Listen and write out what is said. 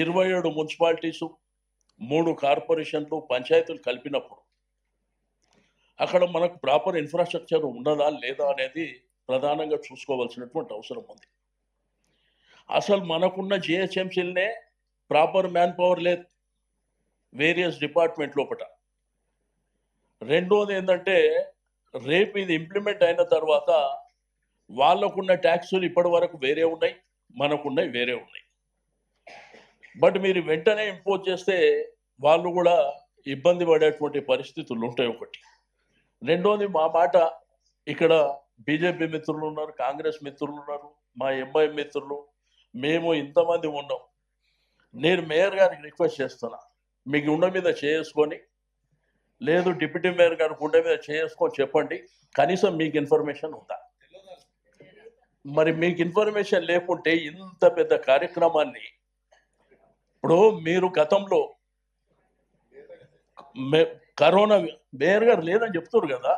27 municipalities, 3 కార్పొరేషన్లు, పంచాయతీలు కలిపినప్పుడు అక్కడ మనకు ప్రాపర్ ఇన్ఫ్రాస్ట్రక్చర్ ఉన్నదా లేదా అనేది ప్రధానంగా చూసుకోవాల్సినటువంటి అవసరం ఉంది. అసలు మనకున్న జిహెచ్ఎంసీలనే ప్రాపర్ మ్యాన్ పవర్ లేదు వేరియస్ డిపార్ట్మెంట్ లోపట. రెండోది ఏంటంటే, రేపు ఇది ఇంప్లిమెంట్ అయిన తర్వాత వాళ్ళకున్న ట్యాక్సులు ఇప్పటి వరకు వేరే ఉన్నాయి, మనకున్నవి వేరే ఉన్నాయి. బట్ మీరు వెంటనే ఇంపోజ్ చేస్తే వాళ్ళు కూడా ఇబ్బంది పడేటువంటి పరిస్థితులు ఉంటాయి ఒకటి. రెండోది మా మాట, ఇక్కడ బీజేపీ మిత్రులు ఉన్నారు, కాంగ్రెస్ మిత్రులు ఉన్నారు, మా ఎంఐ మిత్రులు, మేము ఇంతమంది ఉన్నాం. నేను మేయర్ గారికి రిక్వెస్ట్ చేస్తున్నా, మీ గుండె మీద చేసుకొని, లేదు డిప్యూటీ మేయర్ గారి గుండె మీద చేసుకొని చెప్పండి, కనీసం మీకు ఇన్ఫర్మేషన్ ఉందా? మరి మీకు ఇన్ఫర్మేషన్ లేకుంటే ఇంత పెద్ద కార్యక్రమాన్ని, ఇప్పుడు మీరు గతంలో కరోనా మేయర్ గారు లేదని చెప్తున్నారు కదా,